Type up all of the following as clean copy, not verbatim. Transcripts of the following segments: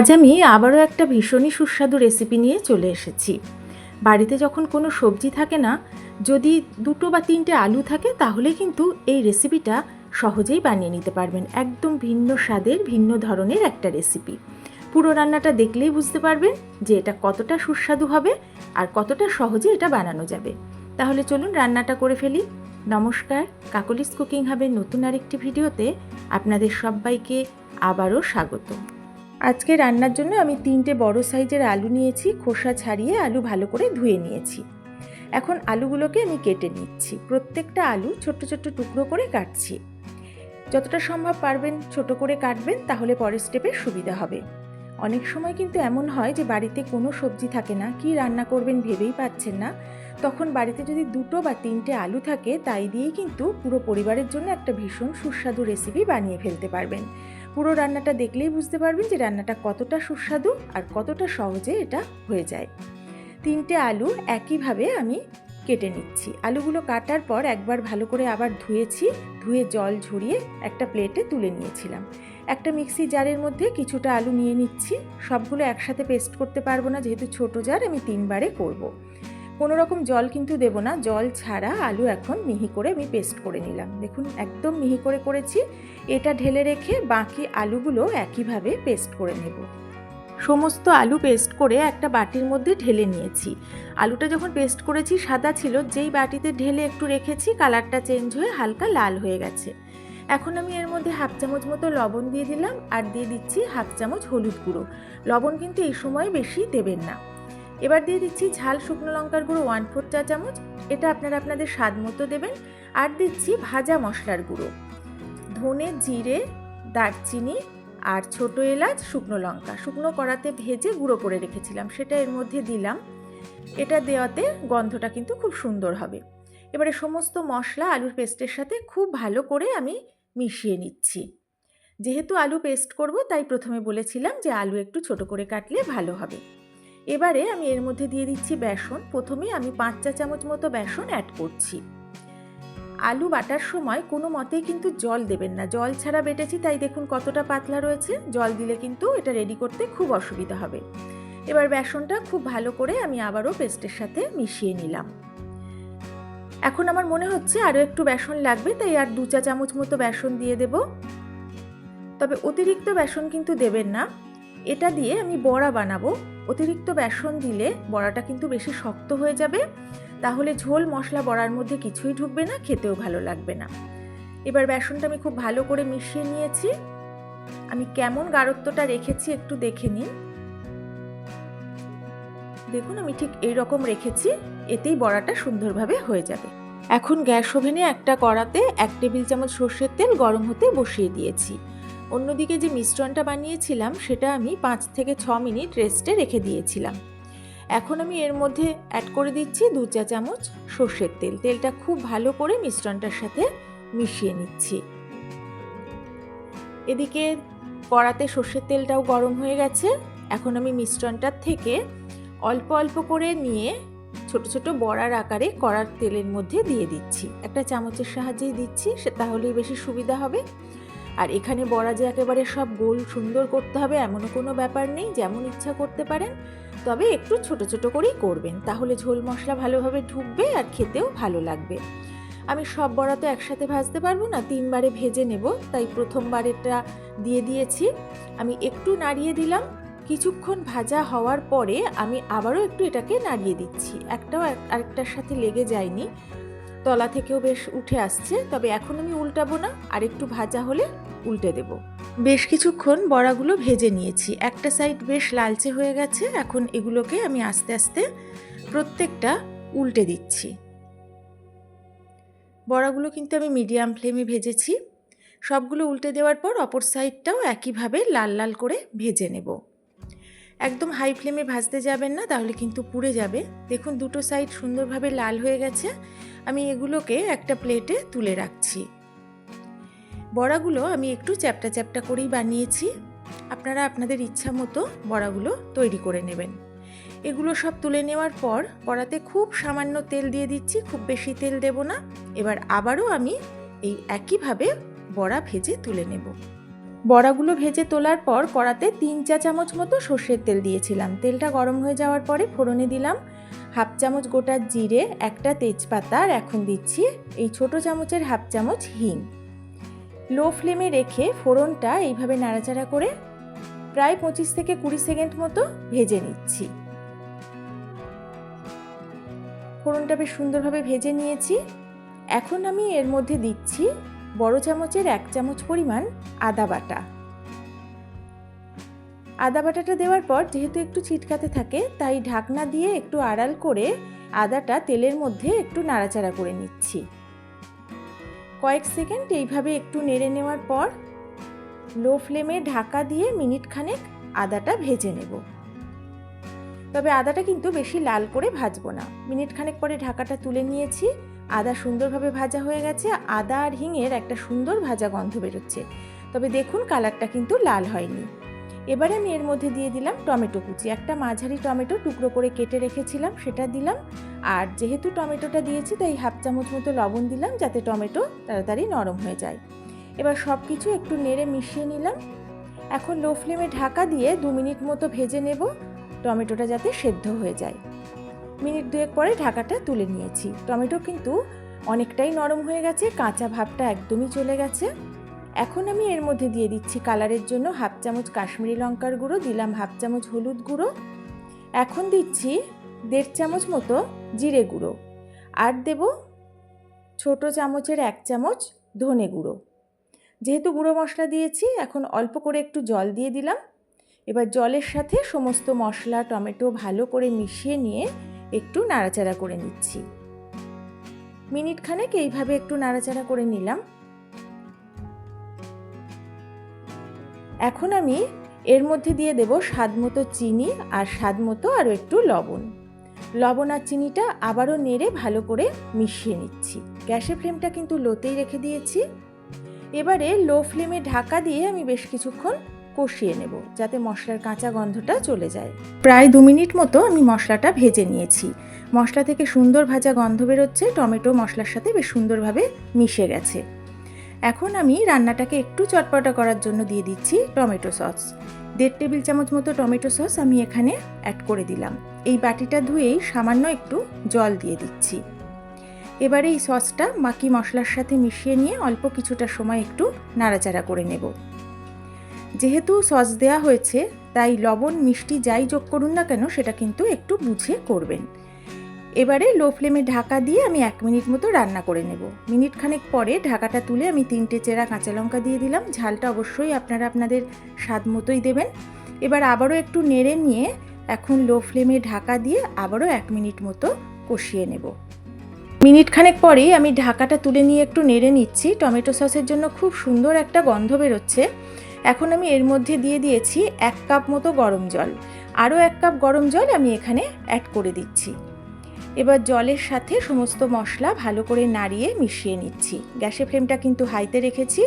আজ আমি আবারও একটা ভীষণই সুস্বাদু রেসিপি নিয়ে চলে এসেছি। বাড়িতে যখন কোনো সবজি থাকে না, যদি 2 বা 3টে আলু থাকে তাহলে কিন্তু এই রেসিপিটা সহজেই বানিয়ে নিতে পারবেন। একদম ভিন্ন স্বাদের, ভিন্ন ধরনের একটা রেসিপি। পুরো রান্নাটা দেখলেই বুঝতে পারবেন যে এটা কতটা সুস্বাদু হবে আর কতটা সহজে এটা বানানো যাবে। তাহলে চলুন রান্নাটা করে ফেলি। নমস্কার, কাকলিস কুকিং হাবের নতুন আরেকটি ভিডিওতে আপনাদের সবাইকে আবারও স্বাগত। আজকে রান্নার জন্য আমি 3টে বড় সাইজের আলু নিয়েছি। খোসা ছাড়িয়ে আলু ভালো করে ধুয়ে নিয়েছি। এখন আলুগুলোকে আমি কেটে নিচ্ছি। প্রত্যেকটা আলু ছোট্ট ছোট্ট টুকরো করে কাটছি। যতটা সম্ভব পারবেন ছোট করে কাটবেন, তাহলে পরের স্টেপে সুবিধা হবে। অনেক সময় কিন্তু এমন হয় যে বাড়িতে কোনো সবজি থাকে না, কি রান্না করবেন ভেবেই পাচ্ছেন না। তখন বাড়িতে যদি 2 বা 3টে আলু থাকে, তাই দিয়েই কিন্তু পুরো পরিবারের জন্য একটা ভীষণ সুস্বাদু রেসিপি বানিয়ে ফেলতে পারবেন। পুরো রান্নাটা দেখলেই বুঝতে পারবেন যে রান্নাটা কতটা সুস্বাদু আর কতটা সহজে এটা হয়ে যায়। 3টে আলু একইভাবে আমি কেটে নিচ্ছি। আলুগুলো কাটার পর একবার ভালো করে আবার ধুয়ে জল ঝরিয়ে একটা প্লেটে তুলে নিয়েছিলাম। একটা মিক্সি জারের মধ্যে কিছুটা আলু নিয়ে নিচ্ছি। সবগুলো একসাথে পেস্ট করতে পারবো না, যেহেতু ছোট জার, আমি 3 বারে করব। কোনো রকম জল কিন্তু দেব না, জল ছাড়া আলু এখন মিহি করে আমি পেস্ট করে নিলাম। দেখুন একদম মিহি করে করেছি। এটা ঢেলে রেখে বাকি আলুগুলো একইভাবে পেস্ট করে নেব। সমস্ত আলু পেস্ট করে একটা বাটির মধ্যে ঢেলে নিয়েছি। আলুটা যখন পেস্ট করেছি সাদা ছিল, যেই বাটিতে ঢেলে একটু রেখেছি কালারটা চেঞ্জ হয়ে হালকা লাল হয়ে গেছে। এখন আমি এর মধ্যে 1/2 চামচ মতো লবণ দিয়ে দিলাম আর দিয়ে দিচ্ছি 1/2 চামচ হলুদ গুঁড়ো। লবণ কিন্তু এই সময় বেশি দেবেন না। এবার দিয়ে দিচ্ছি ঝাল শুকনো লঙ্কার গুঁড়ো 1/4 চা চামচ, এটা আপনারা আপনাদের স্বাদ মতো দেবেন। আর দিচ্ছি ভাজা মশলার গুঁড়ো, ধনে, জিরে, দারচিনি আর ছোট এলাচ, শুকনো লঙ্কা শুকনো কড়াতে ভেজে গুঁড়ো করে রেখেছিলাম, সেটা এর মধ্যে দিলাম। এটা দেওয়াতে গন্ধটা কিন্তু খুব সুন্দর হবে। এবারে সমস্ত মশলা আলুর পেস্টের সাথে খুব ভালো করে আমি মিশিয়ে নিচ্ছি। যেহেতু আলু পেস্ট করব, তাই প্রথমে বলেছিলাম যে আলু একটু ছোট করে কাটলে ভালো হবে। এবারে আমি এর মধ্যে দিয়ে দিচ্ছি বেসন। প্রথমে আমি 5 চা চামচ মতো বেসন অ্যাড করছি। আলু বাটার সময় কোনো মতেই কিন্তু জল দেবেন না, জল ছাড়া বেটেছি তাই দেখুন কতটা পাতলা রয়েছে। জল দিলে কিন্তু এটা রেডি করতে খুব অসুবিধা হবে। এবার বেসনটা খুব ভালো করে আমি আবারও পেস্টের সাথে মিশিয়ে নিলাম। এখন আমার মনে হচ্ছে আরও একটু বেসন লাগবে, তাই আর 2 চা চামচ মতো বেসন দিয়ে দেব। তবে অতিরিক্ত বেসন কিন্তু দেবেন না, এটা দিয়ে আমি বড়া বানাবো। অতিরিক্ত বেসন দিলে বড়াটা কিন্তু বেশি শক্ত হয়ে যাবে, তাহলে ঝোল মশলা বড়ার মধ্যে কিছুই ঢুকবে না, খেতেও ভালো লাগবে না। এবার বেসনটা আমি খুব ভালো করে মিশিয়ে নিয়েছি। আমি কেমন গাঢ়ত্বটা রেখেছি একটু দেখে নিন। দেখুন আমি ঠিক এই রকম রেখেছি, এতেই বড়াটা সুন্দরভাবে হয়ে যাবে। এখন গ্যাস ওভেনে একটা কড়াতে 1 টেবিল চামচ সর্ষের তেল গরম হতে বসিয়ে দিয়েছি। অন্যদিকে যে মিশ্রণটা বানিয়েছিলাম সেটা আমি 5 থেকে 6 মিনিট রেস্টে রেখে দিয়েছিলাম। এখন আমি এর মধ্যে অ্যাড করে দিচ্ছি 2 চা চামচ সর্ষের তেল। তেলটা খুব ভালো করে মিশ্রণটার সাথে মিশিয়ে নিচ্ছি। এদিকে কড়াতে সর্ষের তেলটাও গরম হয়ে গেছে। এখন আমি মিশ্রণটার থেকে অল্প অল্প করে নিয়ে ছোট ছোট বড়ার আকারে কড়ার তেলের মধ্যে দিয়ে দিচ্ছি। একটা চামচের সাহায্যেই দিচ্ছি, সে তাহলেই বেশি সুবিধা হবে। আর এখানে বড়া যে একেবারে সব গোল সুন্দর করতে হবে এমনও কোনো ব্যাপার নেই, যেমন ইচ্ছা করতে পারেন। তবে একটু ছোট ছোট করেই করবেন, তাহলে ঝোল মশলা ভালোভাবে ঢুকবে আর খেতেও ভালো লাগবে। আমি সব বড়া তো একসাথে ভাজতে পারবো না, 3 বারে ভেজে নেব, তাই প্রথমবার এটা দিয়ে দিয়েছি। আমি একটু নাড়িয়ে দিলাম। কিছুক্ষণ ভাজা হওয়ার পরে আমি আবারও একটু এটাকে নাড়িয়ে দিচ্ছি। একটাও আরেকটার সাথে লেগে যায়নি, তলা থেকেও বেশ উঠে আসছে। তবে এখন আমি উল্টাবো না, আর একটু ভাজা হলে উল্টে দেব। বেশ কিছুক্ষণ বড়াগুলো ভেজে নিয়েছি, একটা সাইড বেশ লালচে হয়ে গেছে। এখন এগুলোকে আমি আস্তে আস্তে প্রত্যেকটা উল্টে দিচ্ছি। বড়াগুলো কিন্তু আমি মিডিয়াম ফ্লেমে ভেজেছি। সবগুলো উল্টে দেওয়ার পর অপর সাইডটাও একইভাবে লাল লাল করে ভেজে নেব। একদম হাই ফ্লেমে ভাজতে যাবেন না, তাহলে কিন্তু পুড়ে যাবে। দেখুন দুটো সাইড সুন্দরভাবে লাল হয়ে গেছে। আমি এগুলোকে একটা প্লেটে তুলে রাখছি। বড়াগুলো আমি একটু চ্যাপ্টা চ্যাপ্টা করেই বানিয়েছি। আপনারা আপনাদের ইচ্ছা মতো বড়াগুলো তৈরি করে নেবেন। এগুলো সব তুলে নেওয়ার পর কড়াতে খুব সামান্য তেল দিয়ে দিচ্ছি, খুব বেশি তেল দেব না। এবার আবারও আমি এই একইভাবে বড়া ভেজে তুলে নেব। বড়াগুলো ভেজে তোলার পর কড়াতে 3 চা চামচ মতো সর্ষের তেল দিয়েছিলাম। তেলটা গরম হয়ে যাওয়ার পরে ফোড়নে দিলাম হাফ চামচ গোটা জিরে, একটা তেজপাতা, আর এখন দিচ্ছি এই ছোট চামচের হাফ চামচ হিং। লো ফ্লেমে রেখে ফোড়নটা এইভাবে নাড়াচাড়া করে প্রায় 25 থেকে 20 সেকেন্ড মতো ভেজে নিচ্ছি। ফোড়নটা বেশ সুন্দরভাবে ভেজে নিয়েছি। এখন আমি এর মধ্যে দিচ্ছি বড় চামচের 1 চামচ পরিমাণ আদা বাটা। আদা বাটাটা দেওয়ার পর যেহেতু একটু ছিটকাতে থাকে তাই ঢাকনা দিয়ে একটু আড়াল করে আদাটা তেলের মধ্যে একটু নাড়াচাড়া করে নিচ্ছি। কয়েক সেকেন্ড এইভাবে একটু নেড়ে নেওয়ার পর লো ফ্লেমে ঢাকা দিয়ে মিনিট খানেক আদাটা ভেজে নেব। তবে আদাটা কিন্তু বেশি লাল করে ভাজবো না। মিনিট খানেক পরে ঢাকাটা তুলে নিয়েছি। আদা সুন্দরভাবে ভাজা হয়ে গেছে। আদা আর হিঙের একটা সুন্দর ভাজা গন্ধ বেরোচ্ছে। তবে দেখুন কালারটা কিন্তু লাল হয়নি। এবারে আমি এর মধ্যে দিয়ে দিলাম টমেটো কুচি। একটা মাঝারি টমেটো টুকরো করে কেটে রেখেছিলাম, সেটা দিলাম। আর যেহেতু টমেটোটা দিয়েছি তাই হাফ চামচ মতো লবণ দিলাম যাতে টমেটো তাড়াতাড়ি নরম হয়ে যায়। এবার সব কিছু একটু নেড়ে মিশিয়ে নিলাম। এখন লো ফ্লেমে ঢাকা দিয়ে 2 মিনিট মতো ভেজে নেব, টমেটোটা যাতে সেদ্ধ হয়ে যায়। মিনিট 2 পরে ঢাকাটা তুলে নিয়েছি। টমেটো কিন্তু অনেকটাই নরম হয়ে গেছে, কাঁচা ভাবটা একদমই চলে গেছে। এখন আমি এর মধ্যে দিয়ে দিচ্ছি কালারের জন্য হাফ চামচ কাশ্মীরি লঙ্কার গুঁড়ো, দিলাম হাফ চামচ হলুদ গুঁড়ো, এখন দিচ্ছি 1.5 চামচ মতো জিরে গুঁড়ো, আর দেব ছোট চামচের 1 চামচ ধনে গুঁড়ো। যেহেতু গুঁড়ো মশলা দিয়েছি এখন অল্প করে একটু জল দিয়ে দিলাম। এবার জলের সাথে সমস্ত মশলা টমেটো ভালো করে মিশিয়ে নিয়ে একটু নাড়াচাড়া করে নিচ্ছি। মিনিট খানেক এইভাবে একটু নাড়াচাড়া করে নিলাম। এখন আমি এর মধ্যে দিয়ে দেব স্বাদ মতো চিনি আর স্বাদ মতো আরও একটু লবণ। লবণ আর চিনিটা আবারও নেড়ে ভালো করে মিশিয়ে নিচ্ছি। গ্যাসের ফ্লেমটা কিন্তু লোতেই রেখে দিয়েছি। এবারে লো ফ্লেমে ঢাকা দিয়ে আমি বেশ কিছুক্ষণ কষিয়ে নেব যাতে মশলার কাঁচা গন্ধটা চলে যায়। প্রায় 2 মিনিট মতো আমি মশলাটা ভেজে নিয়েছি। মশলা থেকে সুন্দর ভাজা গন্ধ বেরোচ্ছে, টমেটো মশলার সাথে বেশ সুন্দরভাবে মিশে গেছে। এখন আমি রান্নাটাকে একটু চটপটা করার জন্য দিয়ে দিচ্ছি টমেটো সস। 1.5 টেবিল চামচ মতো টমেটো সস আমি এখানে অ্যাড করে দিলাম। এই বাটিটা ধুয়েই সামান্য একটু জল দিয়ে দিচ্ছি। এবারে এই সসটা বাকি মশলার সাথে মিশিয়ে নিয়ে অল্প কিছুটা সময় একটু নাড়াচাড়া করে নেব। যেহেতু সস দেওয়া হয়েছে তাই লবণ মিষ্টি যাই যোগ করুন না কেন সেটা কিন্তু একটু বুঝে করবেন। এবারে লো ফ্লেমে ঢাকা দিয়ে আমি 1 মিনিট মতো রান্না করে নেব। মিনিট খানেক পরে ঢাকাটা তুলে আমি 3টে চেরা কাঁচা লঙ্কা দিয়ে দিলাম। ঝালটা অবশ্যই আপনারা আপনাদের স্বাদ মতোই দেবেন। এবার আবারও একটু নেড়ে নিয়ে এখন লো ফ্লেমে ঢাকা দিয়ে আবারও 1 মিনিট মতো কষিয়ে নেব। মিনিট খানেক পরেই আমি ঢাকাটা তুলে নিয়ে একটু নেড়ে নিচ্ছি। টমেটো সসের জন্য খুব সুন্দর একটা গন্ধ বেরোচ্ছে। এখন আমি এর মধ্যে দিয়ে দিয়েছি 1 কাপ মতো গরম জল। আরও 1 কাপ গরম জল আমি এখানে অ্যাড করে দিচ্ছি। এবার জলের সাথে সমস্ত মশলা ভালো করে নাড়িয়ে মিশিয়ে নিচ্ছি। গ্যাসের ফ্লেমটা কিন্তু হাইতে রেখেছি।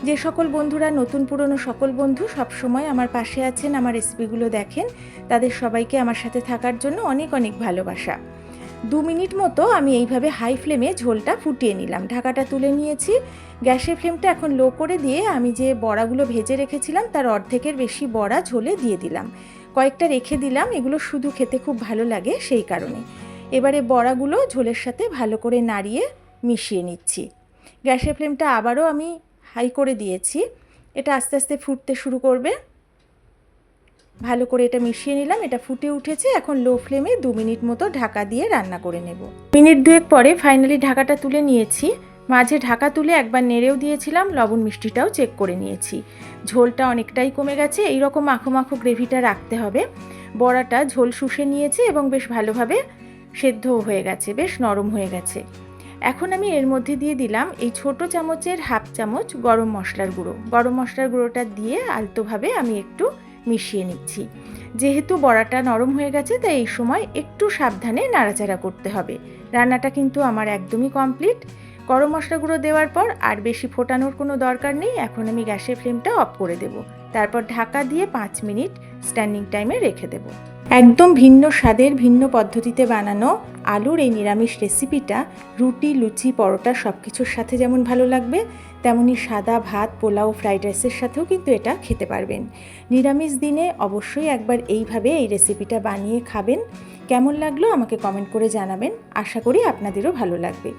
যে সকল বন্ধুরা নতুন পুরনো সকল বন্ধু সবসময় আমার পাশে আছেন, আমার রেসিপিগুলো দেখেন, তাদের সবাইকে আমার সাথে থাকার জন্য অনেক অনেক ভালোবাসা। 2 মিনিট মতো আমি এইভাবে হাই ফ্লেমে ঝোলটা ফুটিয়ে নিলাম। ঢাকাটা তুলে নিয়েছি। গ্যাসের ফ্লেমটা এখন লো করে দিয়ে আমি যে বড়াগুলো ভেজে রেখেছিলাম তার অর্ধেকের বেশি বড়া ঝোলে দিয়ে দিলাম। কয়েকটা রেখে দিলাম, এগুলো শুধু খেতে খুব ভালো লাগে সেই কারণে। এবারে বড়াগুলো ঝোলের সাথে ভালো করে নাড়িয়ে মিশিয়ে নিচ্ছি। গ্যাসের ফ্লেমটা আবারও আমি হাই করে দিয়েছি। এটা আস্তে আস্তে ফুটতে শুরু করবে। ভালো করে এটা মিশিয়ে নিলাম। এটা ফুটে উঠেছে। এখন লো ফ্লেমে 2 মিনিট মতো ঢাকা দিয়ে রান্না করে নেব। মিনিট 2 পরে ফাইনালি ঢাকাটা তুলে নিয়েছি। মাঝে ঢাকা তুলে একবার নেড়েও দিয়েছিলাম, লবণ মিষ্টিটাও চেক করে নিয়েছি। ঝোলটা অনেকটাই কমে গেছে। এইরকম মাখো মাখো গ্রেভিটা রাখতে হবে। বড়াটা ঝোল শুষে নিয়েছে এবং বেশ ভালোভাবে সেদ্ধও হয়ে গেছে, বেশ নরম হয়ে গেছে। এখন আমি এর মধ্যে দিয়ে দিলাম এই ছোট চামচের হাফ চামচ গরম মশলার গুঁড়ো। গরম মশলার গুঁড়োটা দিয়ে আলতোভাবে আমি একটু মিশিয়ে নিচ্ছি। যেহেতু বড়াটা নরম হয়ে গেছে তাই এই সময় একটু সাবধানে নাড়াচাড়া করতে হবে। রান্নাটা কিন্তু আমার একদমই কমপ্লিট। গরম মশলা গুঁড়ো দেওয়ার পর আর বেশি ফোটানোর কোনো দরকার নেই। এখন আমি গ্যাসের ফ্লেমটা অফ করে দেব। তারপর ঢাকা দিয়ে 5 মিনিট স্ট্যান্ডিং টাইমে রেখে দেব। একদম ভিন্ন স্বাদের ভিন্ন পদ্ধতিতে বানানো আলুর এই নিরামিষ রেসিপিটা রুটি, লুচি, পরোটা সব কিছুর সাথে যেমন ভালো লাগবে তেমনি সাদা ভাত, পোলাও, ফ্রাইড রাইসের সাথেও কিন্তু এটা খেতে পারবেন। নিরামিষ দিনে অবশ্যই একবার এইভাবে এই রেসিপিটা বানিয়ে খাবেন। কেমন লাগলো আমাকে কমেন্ট করে জানাবেন। আশা করি আপনাদেরও ভালো লাগবে।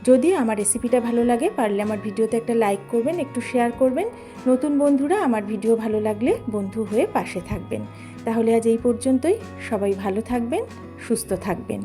যদি আমার রেসিপিটা ভালো লাগে পারলে আমার ভিডিওতে একটা লাইক করবেন, একটু শেয়ার করবেন। নতুন বন্ধুরা আমার ভিডিও ভালো লাগলে বন্ধু হয়ে পাশে থাকবেন। তাহলে আজ এই পর্যন্তই। সবাই ভালো থাকবেন, সুস্থ থাকবেন।